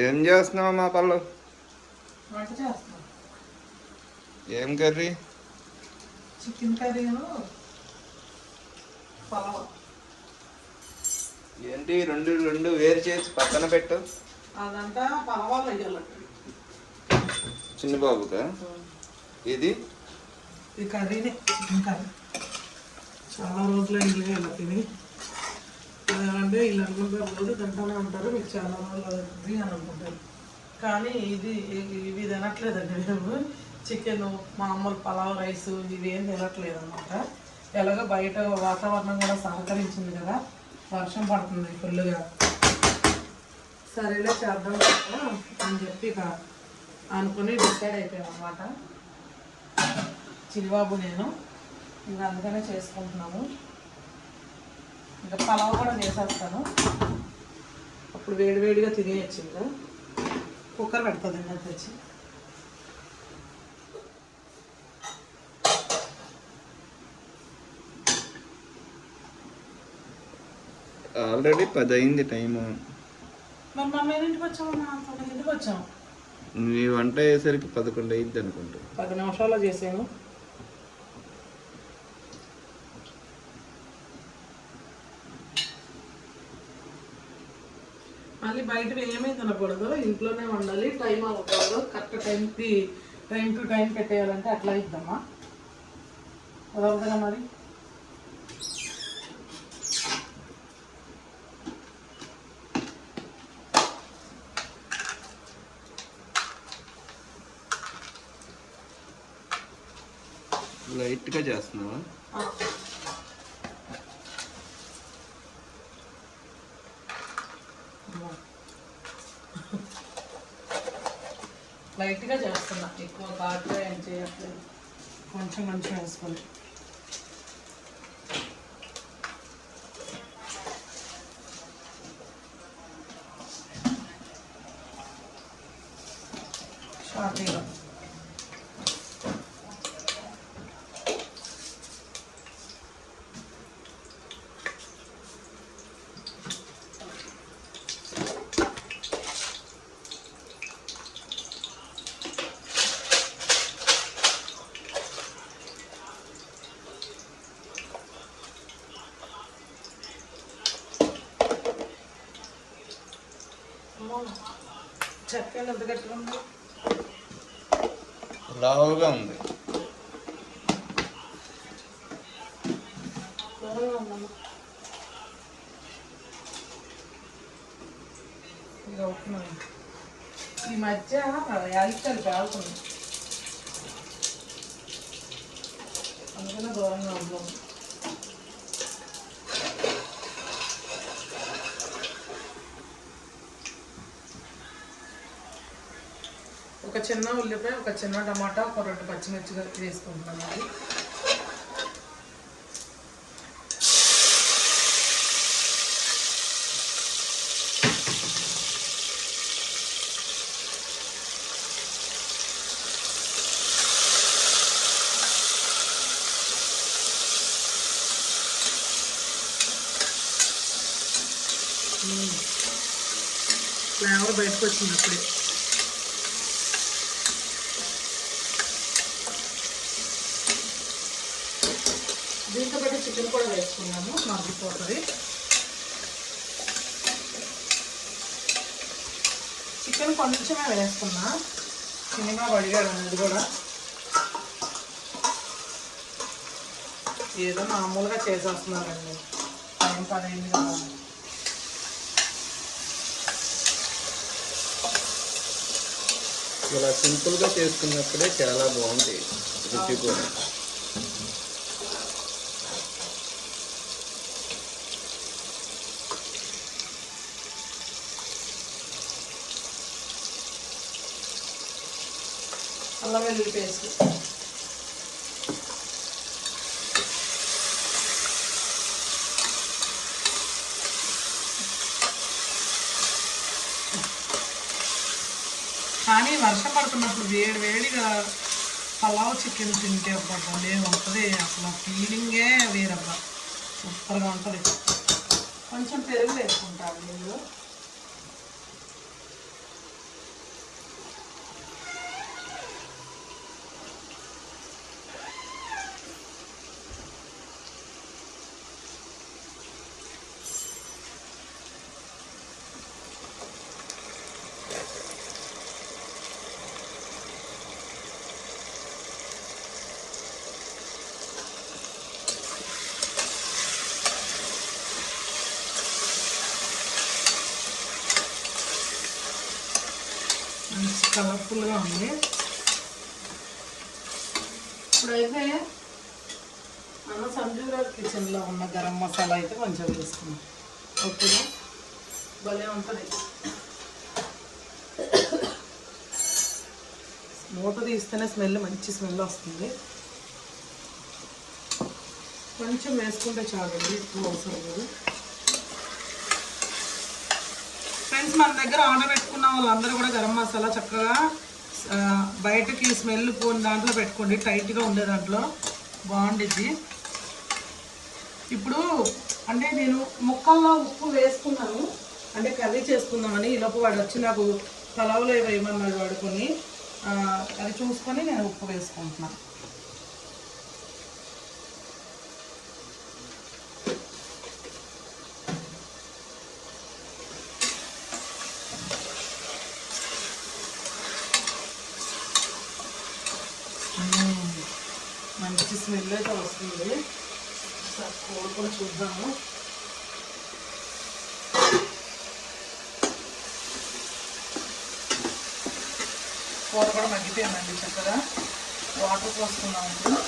ఏం చేస్తున్నావు మా పళ్ళు? వంట చేస్తున్నాం. ఏం కర్రీ? చికెన్ కర్రీను పలావ్. ఏంటి రెండు రెండు వేరు చేసి పక్కన పెట్టు. అదంతా పలవాలు వేయాలి. చిన్న బాబుగా ఇది ఈ కర్రీనే చికెన్ కర్రీ. చాలా రోజులు ఇంట్లో ఇలా తిని అంటే ఇలా అనుకుంటారు, రోజు తింటానే ఉంటారు, మీకు చాలా రోజులు అది అని అనుకుంటారు. కానీ ఇవి తినట్లేదండి మేము. చికెన్ మామూలు పలావ్ రైస్ ఇవి ఏం తినట్లేదు అనమాట. ఎలాగో బయట వాతావరణం కూడా సహకరించింది కదా, వర్షం పడుతుంది ఫుల్గా. సరేలే చేద్దాం కదా అని చెప్పి ఇక అనుకుని డిసైడ్ అయిపోయాం అనమాట. చిరిబాబు నేను ఇంకా అందుకనే చేసుకుంటున్నాము. ఇంకా పలావ్ కూడా చేసేస్తాను, అప్పుడు వేడివేడిగా తినేయచ్చు. ఇంకా కుక్కర్ పెడుతుంది ఇంకా తెచ్చి. ఆల్రెడీ 10 అయింది టైము. మరి మనం ఎన్నింటికి వచ్చాము? 9ంటికి వచ్చాము. నీ వంట అయ్యేసరికి 11 అయింది అనుకుంటా. 10 నిమిషాల్లో చేసాను. మళ్ళీ బయట ఏమీ తినకూడదు, ఇంట్లోనే వండాలి. టైం అవ్వకూడదు, కరెక్ట్ టైం టు టైం పెట్టేయాలంటే అట్లా ఇద్దామా? కుదరదుగా మరి. లైట్గా చేస్తున్నావా? లైట్గా చేస్తున్నా, ఎక్కువ ఘాటుగా ఏం చేయట్లేదు. కొంచెం కొంచెం వేసుకొని షార్ట్గా. చక్కగా ఎంత గట్టిగా ఉంది, లావుగా ఉంది. ఈ మధ్య యాగిచ్చాలు కాలుతుంది, అందుకనే దూరంగా ఉన్నాము. ఒక చిన్న ఉల్లిపాయ, ఒక చిన్న టమాటా, ఒక 2 పచ్చిమిర్చి వేసుకుంటున్నాను. అది ఫ్లేవర్ బయటకు వచ్చింది అప్పుడే. దీంతో పాటు చికెన్ కూడా వేసుకున్నాము, మగ్గిపోతుంది. చికెన్ కొంచెమే వేసుకున్నా, సినిమా అడిగాడు అది కూడా. ఏదో మామూలుగా చేసేస్తున్నానండి, టైం పదైంది కదా. ఇలా సింపుల్గా చేసుకున్నప్పుడే చాలా బాగుంటాయి రుచి కూడా. అల్లం వెల్లుల్లి పేస్ట్, కానీ వర్షం పడుతున్నప్పుడు వేడిగా పలావ్ చికెన్ తింటే భలే ఉంటుంది. అసలు ఫీలింగే వేరబ్బా, సూపర్గా ఉంటుంది. కొంచెం పెరుగు వేసుకుంటాను. నేను మంచి కలర్ఫుల్గా ఉంది. ఇప్పుడైతే మన సంజీవరాజ్ కిచెన్లో ఉన్న గరం మసాలా అయితే కొంచెం వేసుకున్నాం. ఓకేనా, భలే ఉంటుంది. మూత తీస్తేనే స్మెల్, మంచి స్మెల్ వస్తుంది. కొంచెం వేసుకుంటే చాలండి, ఎక్కువ అవసరం లేదు. ఫ్రెండ్స్, మన దగ్గర ఆర్డర్ పెట్టుకున్న వాళ్ళందరూ కూడా గరం మసాలా చక్కగా బయటకి స్మెల్ పోని దాంట్లో పెట్టుకోండి, టైట్గా ఉండే దాంట్లో బాగుండిద్ది. ఇప్పుడు అంటే నేను ముక్కల్లో ఉప్పు వేసుకున్నాను, అంటే కర్రీ చేసుకుందామని. ఈలోపు వాడు వచ్చి నాకు పలావులో వేయమన్నాడు వాడుకొని, అది చూసుకొని నేను ఉప్పు వేసుకుంటున్నాను. మంచి స్మెల్ అయితే వస్తుంది. ఒకసారి కూర కూడా చూద్దాము. కూర కూడా మగ్గిపోయిందండి చక్కగా. వాటర్ పోసుకున్నాము. ఇప్పుడు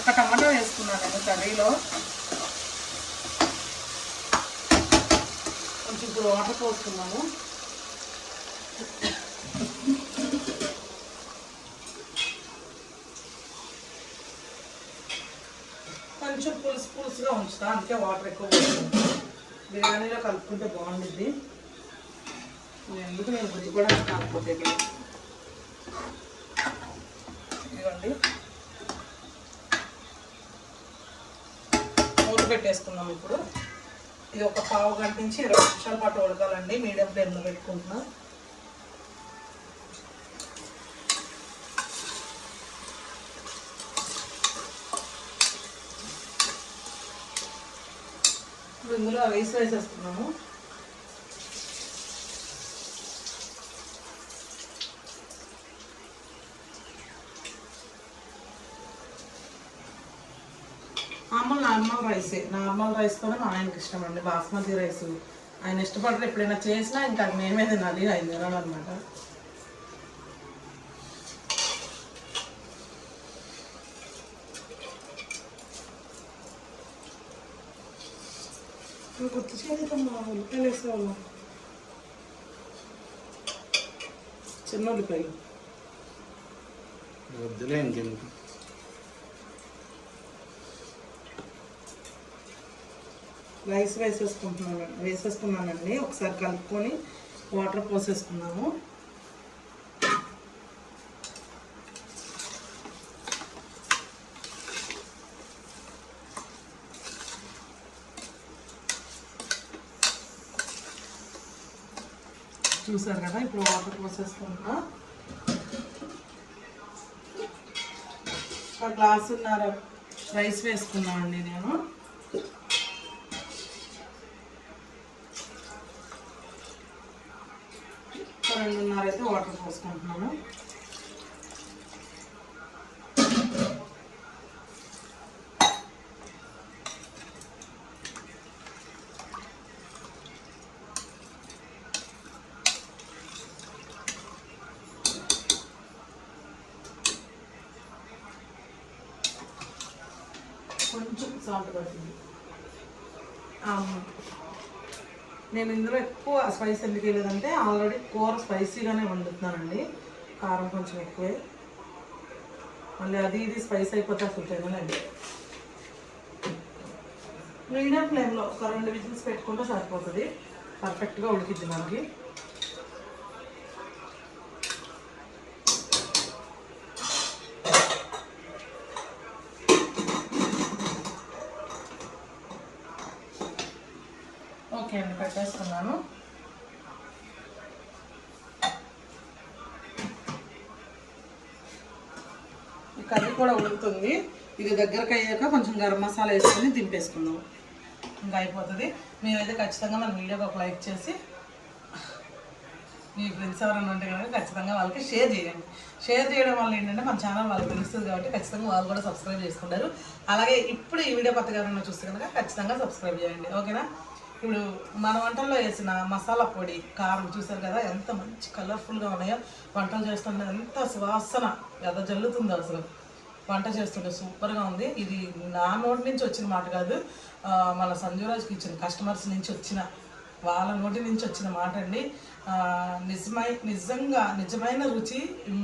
ఒక టమాటా వేసుకున్నాను నేను కర్రీలో. కొంచెం ఇప్పుడు వాటర్ పోసుకున్నాము. కొంచెం పులుసుగా ఉంచుతా, అందుకే వాటర్ ఎక్కువ పోస్తుంది. బిర్యానీలో కలుపుకుంటే బాగుండిద్ది. ఎందుకు నేను గుజ్జు కూడా కాకపోతే ఇదిగోండి, మూత పెట్టేసుకున్నాం. ఇప్పుడు ఇది ఒక పావు గంట నుంచి 20 నిమిషాల పాటు ఉడకాలండి. మీడియం ఫ్లేమ్లో పెట్టుకుంటున్నా. ఇందులో రైస్ వేసేస్తున్నాము. నార్మల్ రైసే, నార్మల్ రైస్తోనే మా ఆయనకి ఇష్టం అండి. బాస్మతి రైస్ ఆయన ఇష్టపడరు. ఎప్పుడైనా చేసినా ఇంకా మేమే తినాలి, ఆయన తినాలన్నమాట. గుర్తు చేయలేదమ్మా, ఉల్లిపాయలు వేసేవాళ్ళం. చిన్న ఉల్లిపాయలు వద్దులే, ఇంకెందుకు. రైస్ వేసేసుకున్నానండి. ఒకసారి కలుపుకొని వాటర్ పోసేసుకున్నాము. చూసారు కదా, ఇప్పుడు వాటర్ పోసేసుకుంటున్నా. ఒక గ్లాసున్నర రైస్ వేసుకున్నామండి నేను. ఒక 2:30 అయితే వాటర్ పోసుకుంటున్నాను. కొంచెం సాల్ట్ పడుతుంది. నేను ఇందులో ఎక్కువ స్పైస్ ఎందుకు వేయలేదంటే ఆల్రెడీ కూర స్పైసీగానే వండుతున్నానండి. కారం కొంచెం ఎక్కువే, మళ్ళీ అది ఇది స్పైస్ అయిపోతే అసలు తినలేండి. మీడియం ఫ్లేమ్లో ఒక 2 విజిల్స్ పెట్టుకుంటే సరిపోతుంది, పర్ఫెక్ట్గా ఉడికిద్ది మనకి. ఓకే అండి, పెట్టేస్తున్నాను. ఈ కర్రీ కూడా ఉడుకుతుంది. ఇది దగ్గరకు అయ్యాక కొంచెం గరం మసాలా వేసుకొని దింపేసుకుందాం, ఇంకా అయిపోతుంది. మీరైతే ఖచ్చితంగా మన వీడియోకి ఒక లైక్ చేసి మీ ఫ్రెండ్స్ ఎవరైనా ఉంటే కనుక ఖచ్చితంగా వాళ్ళకి షేర్ చేయండి. షేర్ చేయడం వల్ల ఏంటంటే మన ఛానల్ వాళ్ళకి తెలుస్తుంది కాబట్టి ఖచ్చితంగా వాళ్ళు కూడా సబ్స్క్రైబ్ చేసుకుంటారు. అలాగే ఇప్పుడు ఈ వీడియో కొత్తగా ఎవరైనా చూస్తే కనుక ఖచ్చితంగా సబ్స్క్రైబ్ చేయండి. ఓకేనా? ఇప్పుడు మన వంటల్లో వేసిన మసాలా పొడి కారం చూసారు కదా ఎంత మంచి కలర్ఫుల్గా ఉన్నాయో. వంటలు చేస్తుంటే ఎంత సువాసన జల్లుతుందో అసలు. వంట చేస్తుంటే సూపర్గా ఉంది. ఇది నా నోటి నుంచి వచ్చిన మాట కాదు, మన సంజురాజ్కి ఇచ్చిన కస్టమర్స్ నుంచి వచ్చిన, వాళ్ళ నోటి నుంచి వచ్చిన మాట అండి. నిజమైన రుచి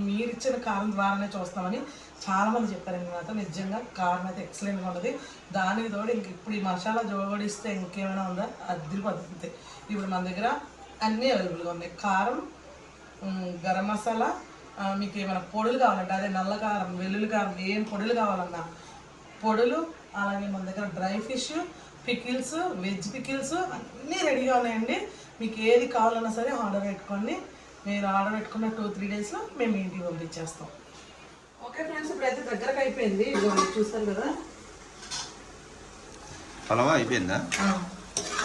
మీరిచ్చిన కారం ద్వారానే చూస్తామని చాలామంది చెప్పారండి నాతో. నిజంగా కారం అయితే ఎక్సలెంట్గా ఉన్నది. దానికి తోడు ఇంక ఇప్పుడు ఈ మసాలా జోడిస్తే ఇంకేమైనా ఉందా, అద్దరి పద్ధతి. ఇప్పుడు మన దగ్గర అన్నీ అవైలబుల్గా ఉన్నాయి. కారం, గరం మసాలా, మీకు ఏమైనా పొడులు కావాలంటే అదే నల్ల కారం, వెల్లుల్లి కారం, ఏం పొడులు కావాలన్నా పొడులు, అలాగే మన దగ్గర dry fish, pickles, veg pickles అన్నీ రెడీగా ఉన్నాయండి. మీకు ఏది కావాలన్నా సరే ఆర్డర్ పెట్టుకోండి. మీరు ఆర్డర్ పెట్టుకున్న 2-3 డేస్లో మేము ఇంటికి పంపించేస్తాం. ఓకే ఫ్రెండ్స్, ఇప్పుడైతే దగ్గరకు అయిపోయింది. చూస్తారు కదా పలావా అయిపోయిందా?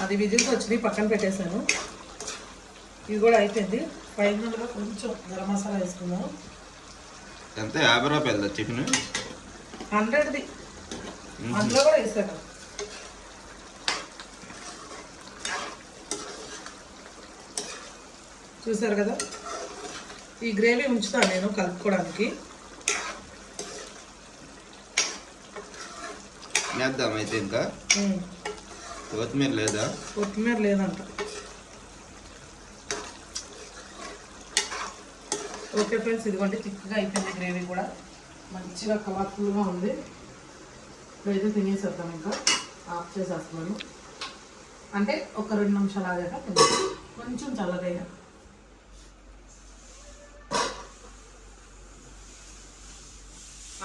అది విజిల్స్ వచ్చింది, పక్కన పెట్టేశాను. ఇది కూడా అయిపోయింది. ఫైనల్గా కొంచెం గరం మసాలా వేసుకుందాం. ఎంత 50 రూపాయలు చికెన్? 100ది. అందులో కూడా వేసాను. చూసారు కదా, ఈ గ్రేవీ ఉంచుతాను నేను కలుపుకోవడానికి. వేద్దాం అయితే. ఇంకా కొత్తిమీర లేదా? కొత్తిమీర లేదంట. ఓకే ఫ్రెండ్స్, ఇదిగోండి చిక్కగా అయిపోయింది. గ్రేవీ కూడా మంచిగా కలర్ఫుల్గా ఉంది. ఇప్పుడైతే తినేసేద్దాం. ఇంకా ఆఫ్ చేసేస్తున్నాను. అంటే ఒక 2 నిమిషాలు ఆగాక కొంచెం చల్లగా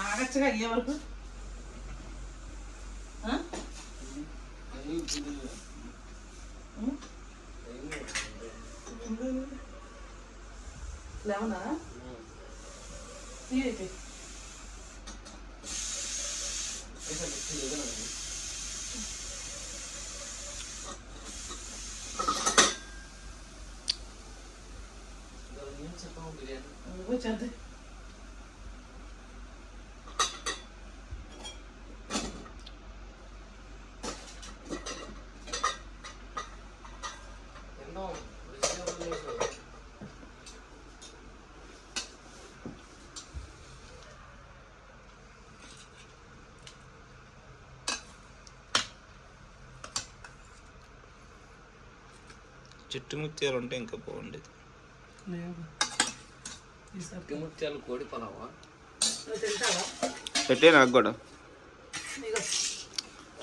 ఆగచ్చగా అయ్యే వరకు. లేవనా అయితే చద్దే. చిట్టుముత్యాలు ఉంటే ఇంకా బాగుండేది. ముత్యాలు కోడి పలావా పెట్టే నాకు కూడా.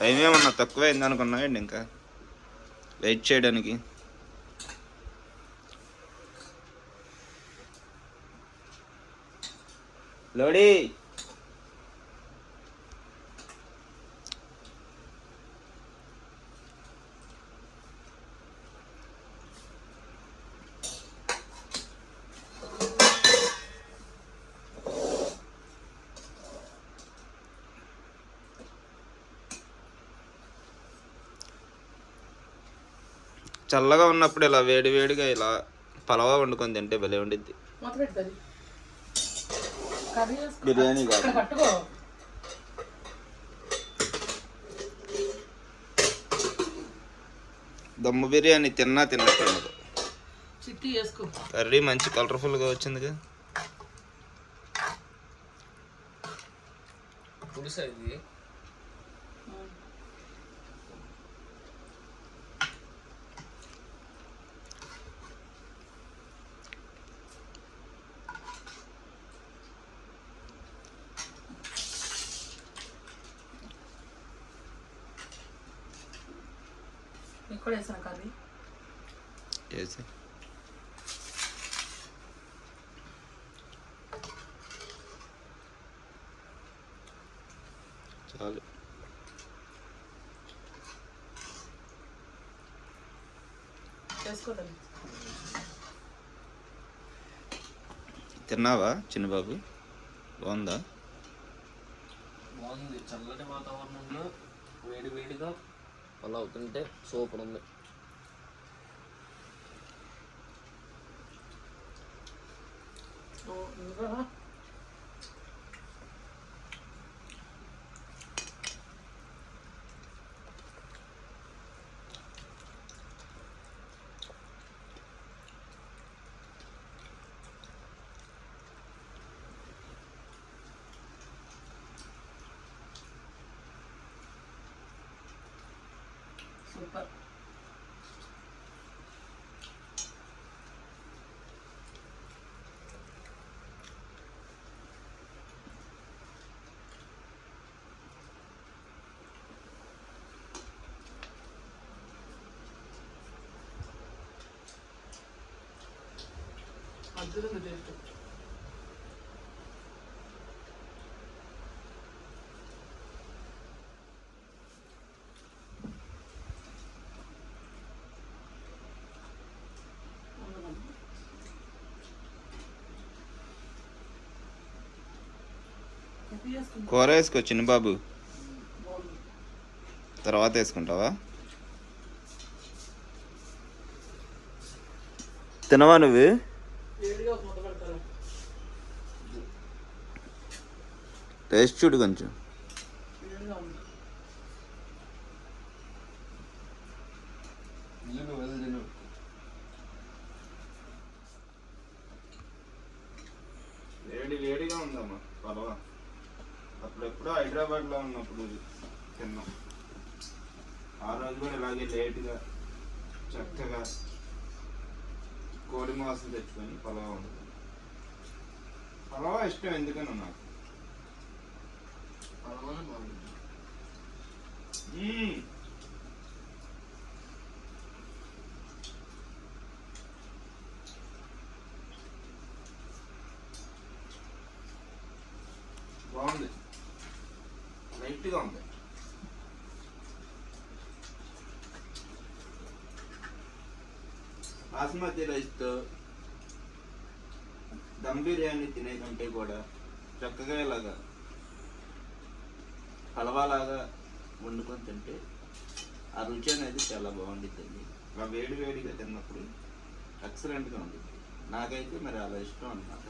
టైం ఏమన్నా తక్కువైంది అనుకున్నాయండి ఇంకా వెయిట్ చేయడానికి. లోడీ చల్లగా ఉన్నప్పుడు ఇలా వేడివేడిగా ఇలా పలావా వండుకొని తింటే భలే ఉండిద్ది. బిర్యానీ కాదు, దమ్ము బిర్యానీ తిన్నట్టు. కర్రీ మంచి కలర్ఫుల్గా వచ్చిందిగా. పులుసు ఇది ఇక్కడ వేసాను కర్రీ వేసి చాలు. చేసుకోదండి. తిన్నావా చిన్నబాబు? బాగుందా? బాగుంది. చల్లటి వాతావరణంలో వేడి వేడిగా పలావ్ తింటే సూపర్ ఉంది. అద్భుతంగా టేస్ట్. కూర వేసుకో చిన్న బాబు, తర్వాత వేసుకుంటావా? తినవా నువ్వు? వేడిగా ఒక ముద్ద పెడతారు. టేస్ట్ చూడు కొంచెం. వేడిగా ఉంది. వేడి వేడిగా ఉందమ్మా పర్వా. అప్పుడెప్పుడో హైదరాబాద్లో ఉన్నప్పుడు తిన్నాం. ఆ రోజు కూడా ఇలాగే లేట్గా చక్కగా కోడి మాంసం తెచ్చుకొని పలావ్ వండుతాం. పలావ్ ఇష్టం ఎందుకని నాకు. బాగుంది, లైట్గా ఉంది. బాస్మతి రైస్తో దమ్ బిర్యానీ తినే కంటే కూడా చక్కగా ఇలాగా హల్వాలాగా వండుకొని తింటే ఆ రుచి అనేది చాలా బాగుండిద్దండి. అలా వేడి వేడిగా తిన్నప్పుడు ఎక్సలెంట్గా ఉంటుంది. నాకైతే మరి అలా ఇష్టం అన్నమాట.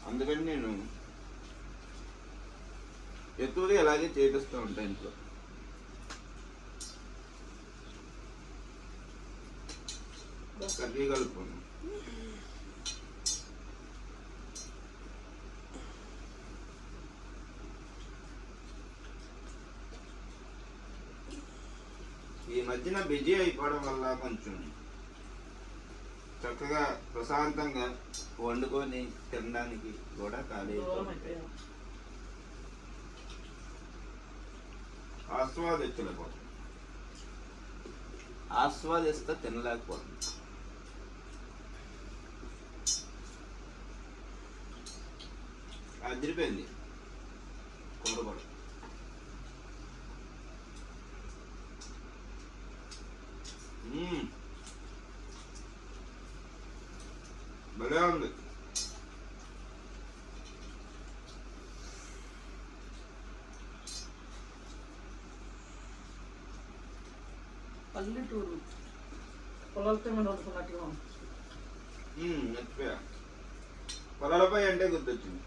అందుకని నేను ఎక్కువగా ఇలాగే చేపిస్తూ ఉంటాను ఇంట్లో. కర్రీ కలుపుకోను. ఈ మధ్యన బిజీ అయిపోవడం వల్ల కొంచెం చక్కగా ప్రశాంతంగా వండుకొని తినడానికి కూడా ఖాళీ ఆస్వాదిస్తే తినలేకపోతుంది. అదిరిపోయింది కూర కూడా. భలే ఉంది. పల్లెటూరు పొలాలతో మనం వండుకున్నట్టుగా ఉంది. మర్చిపోయా, పొలాలపై అంటే గుర్తొచ్చింది.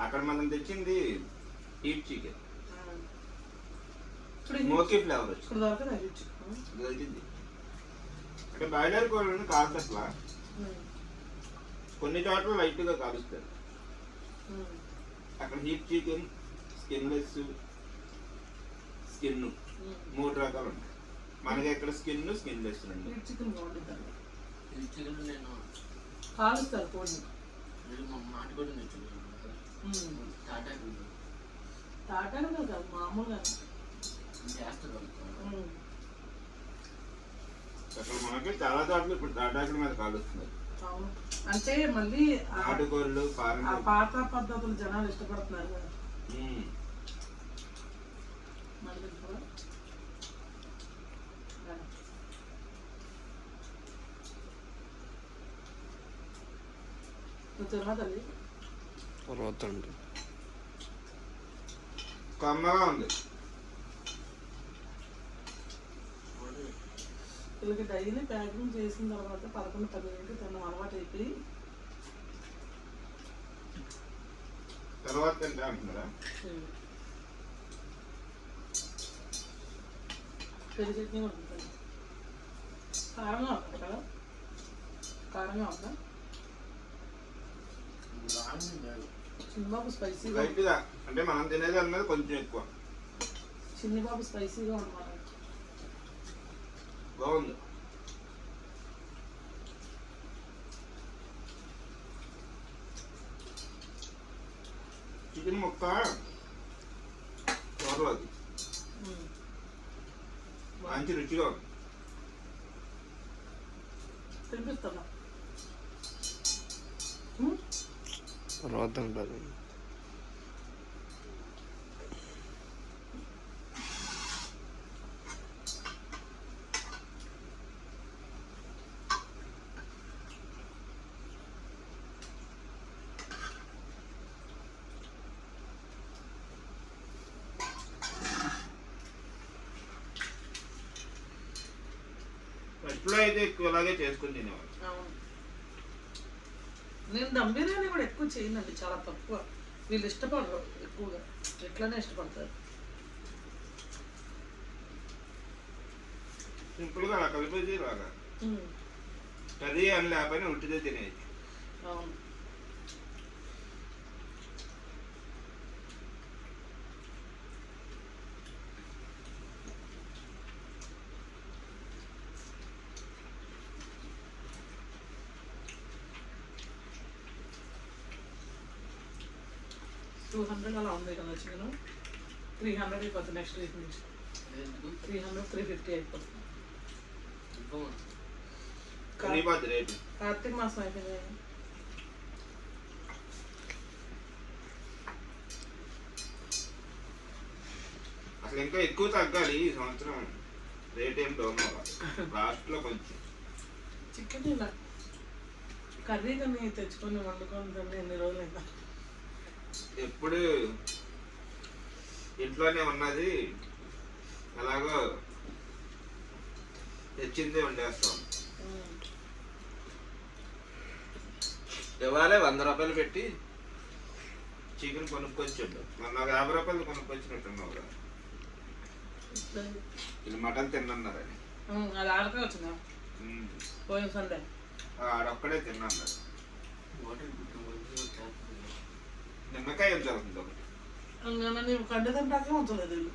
అక్కడ మనం తెచ్చింది హీట్ చికెన్, స్మోకీ ఫ్లేవర్ వచ్చింది. అంటే బాయిలర్ కోళ్ళని కాల్చట్లా, కొన్ని చోట్ల లైట్గా కాలుస్తారు. అక్కడ హీట్ చికెన్, స్కిన్లెస్, స్కిన్ 3 రకాలు ఉంటాయి. మనకి ఎక్కడ స్కిన్, స్కిన్లెస్ అండి. హీట్ చికెన్ బాగుంటుంది. ఈ చికెన్ నేను కాలుస్తారు కోడిని. నాటుకోడి తెచ్చుకున్నాను. తాటాను కాదు, మామూలుగా చేస్తారు. అక్కడ మనకి చాలా చోట్ల ఇప్పుడు తాటాకుల మీద కాలుస్తున్నారు. అవును, అంటే మళ్ళీ నాటుకోళ్ళు ఆ పాత పద్ధతులు జనాలు ఇష్టపడుతున్నారు కదా. మళ్ళీ తల్లి కమ్మగా ఉంది. వీళ్ళకి డైలీ ప్యాకింగ్ చేసిన తర్వాత 11-12 తిన్న అలవాటు అయిపోయి తర్వాత తింటా అంటున్నారా? పెరుగు చట్నీ ఉంటుంది. కారంగా ఉంటుంది కదా, కారంగా ఉందా? చిన్నబాబు స్పైసీగా, లైట్గా అంటే మనం తినేది అన్నది కొంచెం ఎక్కువ. చిన్నబాబు స్పైసీగా ఉండమాట. బాగుంది. చికెన్ ముక్క కూరలోది మంచి రుచిగా ఉంది. తినిపిస్తున్నా. తర్వాత ఉంటుంది. ఎప్పుడు అయితే ఎక్కువ ఇలాగే చేసుకుని తినేవాళ్ళు. అవును. నేను దమ్ బిర్యానీ కూడా ఎక్కువ చేయనండి, చాలా తక్కువ. వీళ్ళు ఇష్టపడరు ఎక్కువగా, ఎట్లనే ఇష్టపడతారు. సింపుల్గా అలా కలిపేసి రాగా కర్రీ అని లేకపోయినా ఉట్టిదే తినేది. అవును. $200 అలా ఉంది కదా చికెన్. 300 అయిపోతుంది నెక్స్ట్ వీక్ నుంచి. 300, 350 అయిపోతుంది. కరిగిపోద్ది రేటు. కార్తీక మాసం అయిపోయింది. అసలు ఇంకా ఎక్కువ తగ్గాలి ఈ సంవత్సరం. రేట్ ఏం డౌన్ అవ్వాలి లాస్ట్లో కొంచెం. చికెన్ ఇలా కర్రీ కానీ తెచ్చుకొని వండుకొని తింటే ఎన్ని రోజులు అయిందా? ఎప్పుడు ఇంట్లోనే ఉన్నది ఎలాగో తెచ్చిందే వండేస్తాం. ఇవాళే 100 రూపాయలు పెట్టి చికెన్ కొనుక్కొచ్చిండు. మొన్న 50 రూపాయలు కొనుక్కొచ్చినట్టున్నావు కదా. వీళ్ళు మటన్ తిన్నన్నారని. అది ఆడకే వచ్చిందా పోయిన సండే? ఆడొక్కడే తిన్నన్నారు. నిమ్మకాయ ఏం జరుగుతుంది ఒకటి. నేను కండ తింటాకే ఉంచలేదు వీళ్ళు.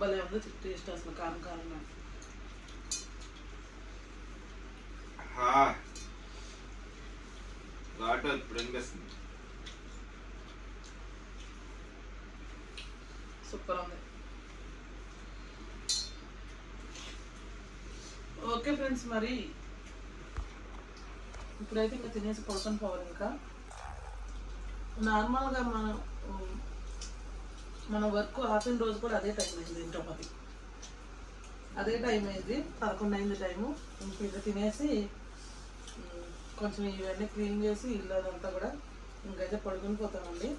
భలే ఉంది టేస్ట్ అసలు, కారం కారంగా. ఘాటు ఇప్పుడు అనిపిస్తుంది. సూపర్ ఉంది. ఓకే ఫ్రెండ్స్, మరి ఇప్పుడైతే ఇంకా తినేసి పడుకొని పోవాలి. ఇంకా నార్మల్గా మన వర్క్ ఆపిన రోజు కూడా అదే టైం అయింది. ఇంట్లో అదే టైం అయింది, 11 అయింది టైము. ఇంకా తినేసి కొంచెం ఇవన్నీ క్లీన్ చేసి ఇల్లు అదంతా కూడా ఇంకైతే పడుకొని పోతామండి.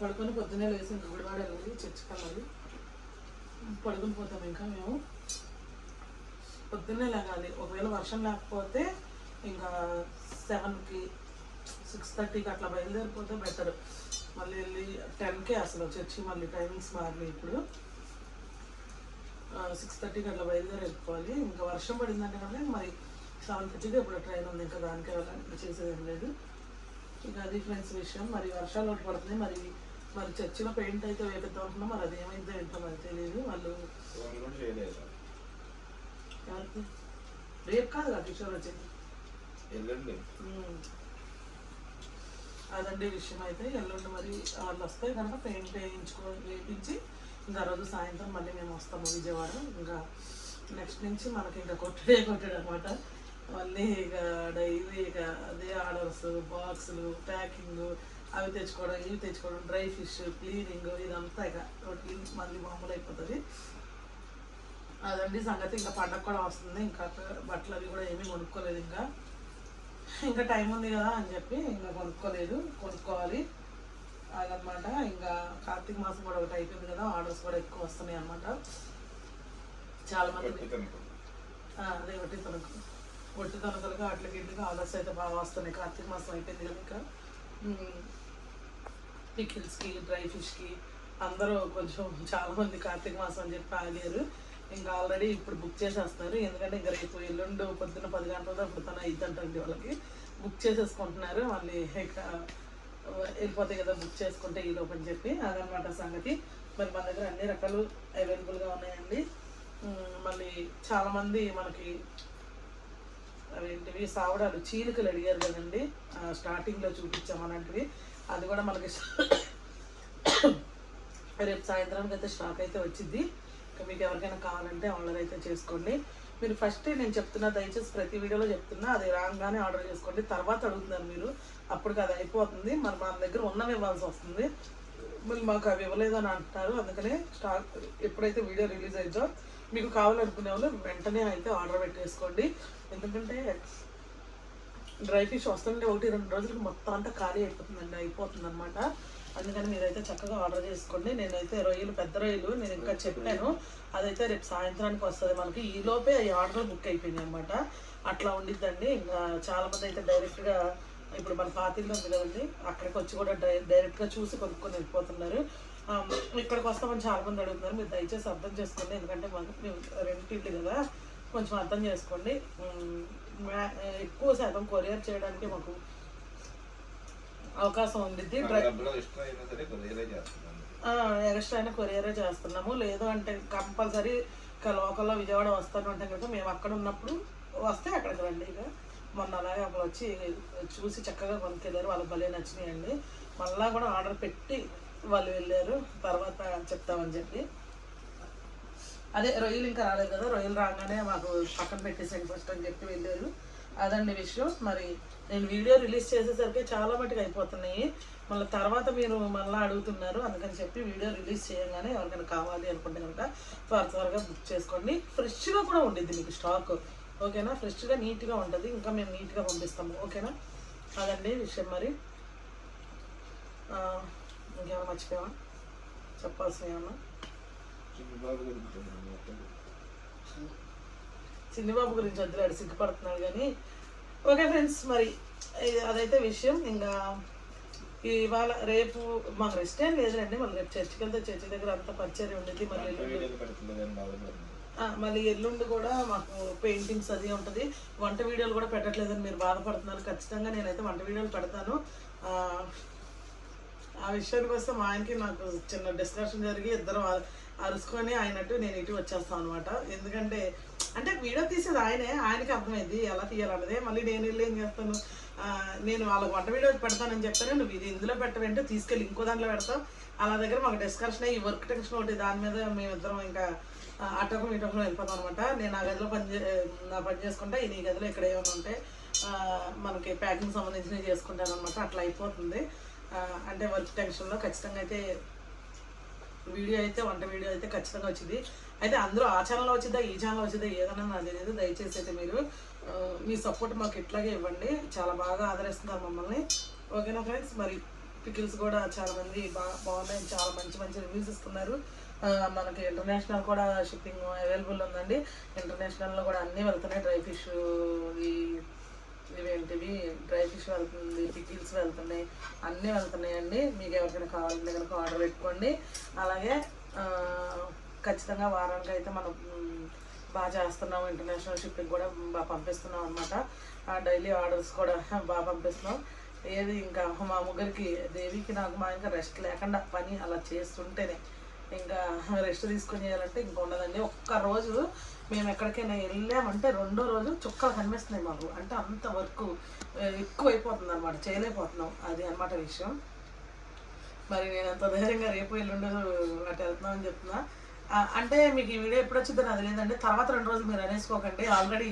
పడుకొని పొద్దున్నే లేసి ఇంక గుడివాడ వెళ్ళాలి, చర్చికి వెళ్ళాలి. పడుకొని పోతాం. ఇంకా మేము పొద్దున్నే లేగాలి. ఒకవేళ వర్షం లేకపోతే ఇంకా 7కి 6:30కి అట్లా బయలుదేరిపోతే బెటర్. మళ్ళీ వెళ్ళి 10కే అసలు చర్చి మళ్ళీ టైమింగ్స్ మారినాయి. ఇప్పుడు 6:30కి అట్లా బయలుదేరి వెళ్ళిపోవాలి. ఇంకా వర్షం పడిందంటే కనుక మరి 7:30కి ఇప్పుడు ట్రైన్ ఉంది, ఇంకా దానికే వెళ్ళాలి, చేసేది ఏం లేదు. ఇంకా అది ఫ్రెండ్స్ విషయం. మరి వర్షాలు ఒకటి పడుతుంది. మరి చర్చిలో పెయింట్ అయితే వేపిద్దాం అనుకున్నాం. మరి అది ఏమైందో ఏంటో మరి తెలియదు. వాళ్ళు ఎవరికి రేపు కాదు కదా కిషోర్ వచ్చింది, అదండి విషయం. అయితే ఎల్లుండి మరి వాళ్ళు వస్తే కనుక పెయింట్ వేయించి ఇంకా రోజు సాయంత్రం మళ్ళీ మేము వస్తాము విజయవాడ. ఇంకా నెక్స్ట్ నుంచి మనకి ఇంకా కొట్టాడు అనమాట. మళ్ళీ ఇక డైలీ ఇక అదే ఆర్డర్స్, బాక్సులు, ప్యాకింగ్, అవి తెచ్చుకోవడం, ఇవి తెచ్చుకోవడం, డ్రై ఫిష్ క్లీనింగ్, ఇదంతా ఇక రొటీన్ మళ్ళీ మామూలు అయిపోతుంది. అదండి సంగతి. ఇంకా పండగ కూడా వస్తుంది. ఇంకా బట్టలు అవి కూడా ఏమీ కొనుక్కోలేదు. ఇంకా టైం ఉంది కదా అని చెప్పి ఇంకా కొనుక్కోవాలి అదనమాట. ఇంకా కార్తీక మాసం కూడా ఒకటి అయిపోయింది కదా, ఆర్డర్స్ కూడా ఎక్కువ వస్తున్నాయి అనమాట. చాలా మంది అదే ఒట్టి తనకలుగా అట్లకి ఇంటికి ఆర్డర్స్ అయితే బాగా వస్తున్నాయి. కార్తీక మాసం అయిపోయింది కదా. ఇంకా పికిల్స్కి, డ్రై ఫిష్కి అందరూ కొంచెం చాలామంది కార్తీక మాసం అని చెప్పి ఆగారు. ఇంకా ఆల్రెడీ ఇప్పుడు బుక్ చేసేస్తున్నారు. ఎందుకంటే ఇంకా రేపు ఎల్లుండి పొద్దున్న 10 గంటలతో ఇప్పుడు తన ఇద్దంటండి వాళ్ళకి బుక్ చేసేసుకుంటున్నారు. మళ్ళీ ఇక వెళ్ళిపోతాయి కదా బుక్ చేసుకుంటే ఈ లోపు అని చెప్పి. అదనమాట సంగతి. మరి మన దగ్గర అన్ని రకాలు అవైలబుల్గా ఉన్నాయండి. మళ్ళీ చాలామంది మనకి అవేంటివి సావడాలు, చీలికలు అడిగారు కదండి, స్టార్టింగ్లో చూపించాం అలాంటివి. అది కూడా మనకి రేపు సాయంత్రానికి అయితే స్టాక్ అయితే వచ్చింది. ఇంకా మీకు ఎవరికైనా కావాలంటే ఆర్డర్ అయితే చేసుకోండి. మీరు ఫస్ట్ నేను చెప్తున్నా, దయచేసి ప్రతి వీడియోలో చెప్తున్నా, అది రాగానే ఆర్డర్ చేసుకోండి. తర్వాత అడుగుతున్నారు మీరు, అప్పటికి అది అయిపోతుంది, మరి మన దగ్గర ఉన్నవి ఇవ్వాల్సి వస్తుంది, మళ్ళీ మాకు అవి ఇవ్వలేదని అంటున్నారు. అందుకనే స్టాక్ ఎప్పుడైతే వీడియో రిలీజ్ అయిందో మీకు కావాలనుకునే వాళ్ళు వెంటనే అయితే ఆర్డర్ పెట్టేసుకోండి. ఎందుకంటే డ్రై ఫిష్ వస్తుంటే 1-2 రోజులకి మొత్తం అంతా ఖాళీ అయిపోతుంది అనమాట. అందుకని మీరైతే చక్కగా ఆర్డర్ చేసుకోండి. నేనైతే రొయ్యలు, పెద్ద రొయ్యలు నేను ఇంకా చెప్పాను, అదైతే రేపు సాయంత్రానికి వస్తుంది మనకి. ఈ లోపే ఈ ఆర్డర్ బుక్ అయిపోయినాయి అనమాట. అట్లా ఉండిద్దండి. ఇంకా చాలామంది అయితే డైరెక్ట్గా ఇప్పుడు మన పాతిల్లో ఉంది కదండి, అక్కడికి వచ్చి కూడా డైరెక్ట్గా చూసి కొనుక్కొని వెళ్ళిపోతున్నారు. ఇక్కడికి వస్తామని చాలామంది అడుగుతున్నారు. మీరు దయచేసి అర్థం చేసుకోండి, ఎందుకంటే మేము రెంటిల్లు కదా, కొంచెం అర్థం చేసుకోండి. ఎక్కువ శాతం కొరియర్ చేయడానికి మాకు అవకాశం ఉండిద్ది. ఎక్స్ట్రా అయినా కొరియరే చేస్తున్నాము. లేదు అంటే కంపల్సరీ లోకల్లో విజయవాడ వస్తాను అంటే కనుక మేము అక్కడ ఉన్నప్పుడు వస్తే అక్కడికి రండి. ఇక మొన్న అలాగే అక్కడ వచ్చి చూసి చక్కగా కొనుక్కెళ్ళారు, వాళ్ళకి భలే నచ్చినాయండి. మళ్ళా కూడా ఆర్డర్ పెట్టి వాళ్ళు వెళ్ళారు, తర్వాత చెప్తామని చెప్పి. అదే రొయ్యలు ఇంకా రాలేదు కదా, రొయ్యలు రాగానే మాకు పక్కన పెట్టేసండి ఫస్ట్ అని చెప్పి వెళ్ళారు. అదండి విషయం. మరి నేను వీడియో రిలీజ్ చేసేసరికి చాలా మటుకు అయిపోతున్నాయి, మళ్ళీ తర్వాత మీరు మళ్ళీ అడుగుతున్నారు. అందుకని చెప్పి వీడియో రిలీజ్ చేయగానే ఎవరికైనా కావాలి అనుకుంటే కనుక త్వరగా బుక్ చేసుకోండి. ఫ్రెష్గా కూడా ఉండిద్ది మీకు స్టాక్, ఓకేనా? ఫ్రెష్గా నీట్గా ఉంటుంది, ఇంకా మేము నీట్గా పంపిస్తాము, ఓకేనా? అదండి విషయం. మరి ఇంకేమైనా మర్చిపోయామా చెప్పాల్సిన ఏమన్నా? చిన్నిబాబు గురించి వద్దులాడు, సిగ్గుపడుతున్నాడు కానీ. ఓకే ఫ్రెండ్స్, మరి అదైతే విషయం. ఇంకా ఇవాళ రేపు మాకు రెస్ట్ ఏం లేదండి, మళ్ళీ రేపు చర్చికి వెళ్తే చర్చి దగ్గర అంతా పరిచయం ఉండేది. మళ్ళీ ఎల్లుండి కూడా మాకు పెయింటింగ్స్ అది ఉంటుంది. వంట వీడియోలు కూడా పెట్టట్లేదని మీరు బాధపడుతున్నారు. ఖచ్చితంగా నేనైతే వంట వీడియోలు పెడతాను. ఆ విషయానికి వస్తే మా ఆయనకి నాకు చిన్న డిస్కషన్ జరిగి ఇద్దరు అరుచుకొని ఆయనట్టు నేను ఇటు వచ్చేస్తాను అనమాట. ఎందుకంటే అంటే వీడియో తీసేది ఆయనకి అర్థమైంది ఎలా తీయాలన్నదే. మళ్ళీ నేను వెళ్ళి ఏం చేస్తాను, నేను వాళ్ళకి వంట వీడియో పెడతానని చెప్తాను, నువ్వు ఇది ఇందులో పెట్టవేంటో తీసుకెళ్ళి ఇంకో దాంట్లో పెడతావు. అలా దగ్గర మాకు డిస్కషన్ అయ్యి ఈ వర్క్ టెన్షన్ ఒకటి, దాని మీద మేమిద్దరం ఇంకా అటోకం ఇటోకం వెళ్ళిపోతాం అనమాట. నేను ఆ గదిలో పని చేసుకుంటా, ఈ గదిలో ఇక్కడ ఏమైనా ఉంటే మనకి ప్యాకింగ్ సంబంధించినవి చేసుకుంటాను అనమాట. అట్లా అయిపోతుంది. అంటే వర్క్ టెన్షన్లో ఖచ్చితంగా అయితే వీడియో అయితే వంట వీడియో అయితే ఖచ్చితంగా వచ్చింది. అయితే అందరూ ఆ ఛానల్లో వచ్చిందా ఈ ఛానల్లో వచ్చిందా ఏదన్నా నాకు తెలియదు. దయచేసి అయితే మీరు మీ సపోర్ట్ మాకు ఇట్లాగే ఇవ్వండి, చాలా బాగా ఆదరిస్తున్నారు మమ్మల్ని, ఓకేనా ఫ్రెండ్స్? మరి పికిల్స్ కూడా చాలామంది బాగున్నాయి, చాలా మంచి రివ్యూస్ ఇస్తున్నారు. మనకి ఇంటర్నేషనల్ కూడా షిప్పింగ్ అవైలబుల్ ఉందండి. ఇంటర్నేషనల్లో కూడా అన్నీ వెళ్తున్నాయి. డ్రై ఫిష్ ఇవేంటివి డ్రై ఫిష్ వెళ్తుంది, పికిల్స్ వెళ్తున్నాయి, అన్నీ వెళ్తున్నాయండి. మీకు ఎవరికైనా కావాలంటే కనుక ఆర్డర్ పెట్టుకోండి. అలాగే ఖచ్చితంగా వారానికి అయితే మనం బాగా చేస్తున్నాము. ఇంటర్నేషనల్ షిప్పింగ్ కూడా బాగా పంపిస్తున్నాం అనమాట. డైలీ ఆర్డర్స్ కూడా బాగా పంపిస్తున్నాం. ఏది ఇంకా మా ముగ్గురికి, దేవికి నాకు మా ఇంకా రెస్ట్ లేకుండా పని అలా చేస్తుంటేనే, ఇంకా రెస్ట్ తీసుకొని చేయాలంటే ఇంకా ఉండదండి. ఒక్కరోజు మేము ఎక్కడికైనా వెళ్ళామంటే రెండో రోజు చుక్కలు కనిపిస్తున్నాయి మాకు. అంటే అంత వర్క్ ఎక్కువ అయిపోతుంది అనమాట, చేయలేకపోతున్నాం. అది అనమాట విషయం. మరి నేను అంత ధైర్యంగా రేపు ఎల్లుండి అటు వెళ్తున్నామని చెప్తున్నా. అంటే మీకు ఈ వీడియో ఎప్పుడు వచ్చిందో నాకు లేదండి. తర్వాత 2 రోజులు మీరు అనేసుకోకండి. ఆల్రెడీ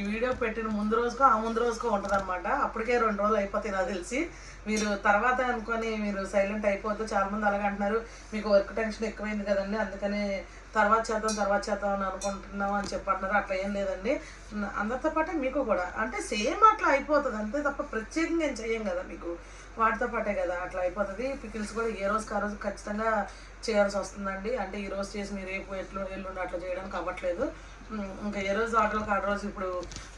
ఈ వీడియో పెట్టిన ముందు రోజుకో ఆ ముందు రోజుకో ఉంటుంది అనమాట. అప్పటికే 2 రోజులు అయిపోతాయి నాకు తెలిసి. మీరు తర్వాత అనుకొని మీరు సైలెంట్ అయిపోద్దు. చాలామంది అలాగే అంటున్నారు, మీకు వర్క్ టెన్షన్ ఎక్కువైంది కదండి, అందుకని తర్వాత చేద్దాం అని అనుకుంటున్నాం అని చెప్పంటున్నారు. అట్లా ఏం లేదండి, అందరితో పాటే మీకు కూడా అంటే సేమ్ అట్లా అయిపోతుంది అంతే తప్ప ప్రత్యేకంగా ఏం చెయ్యం కదా, మీకు వాటితో పాటే కదా అట్లా అయిపోతుంది. పికిల్స్ కూడా ఏ రోజుకి ఆ రోజు ఖచ్చితంగా చేయాల్సి వస్తుందండి. అంటే ఈ రోజు చేసి మీరు రేపు ఎల్లుండి అట్లా చేయడానికి అవ్వట్లేదు. ఇంకా ఏ రోజు ఆర్డర్లకు ఆ రోజు ఇప్పుడు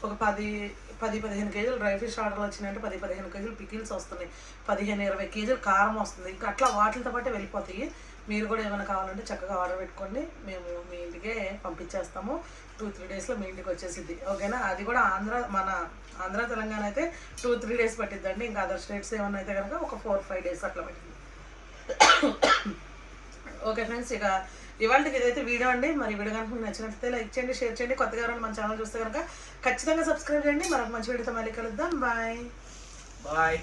ఒక 10-15 కేజీలు డ్రై ఫిష్ ఆర్డర్లు వచ్చినాయంటే 10-15 కేజీలు పికిల్స్ వస్తున్నాయి, 15-20 కేజీలు కారం వస్తుంది. ఇంకా అట్లా వాటితో పాటే వెళ్ళిపోతాయి. మీరు కూడా ఏమైనా కావాలంటే చక్కగా ఆర్డర్ పెట్టుకోండి, మేము మీ ఇంటికే పంపించేస్తాము. 2-3 డేస్లో మీ ఇంటికి వచ్చేసిద్ది, ఓకేనా? అది కూడా మన ఆంధ్ర తెలంగాణ అయితే 2-3 డేస్ పట్టిద్దండి. ఇంకా అదర్ స్టేట్స్ ఏమన్నా అయితే కనుక ఒక 4-5 డేస్ అట్లా పట్టింది. ఓకే ఫ్రెండ్స్, ఇక ఇవాళకి ఇదైతే వీడియో అండి. మరి వీడియో కనుక మీకు నచ్చినట్లయితే లైక్ చేయండి, షేర్ చేయండి. కొత్తగా ఎవరైనా మన ఛానల్ చూస్తే కనుక ఖచ్చితంగా సబ్స్క్రైబ్ చేయండి. మరొక మంచి వీడియోతో మళ్ళీ కలుద్దాం. బాయ్.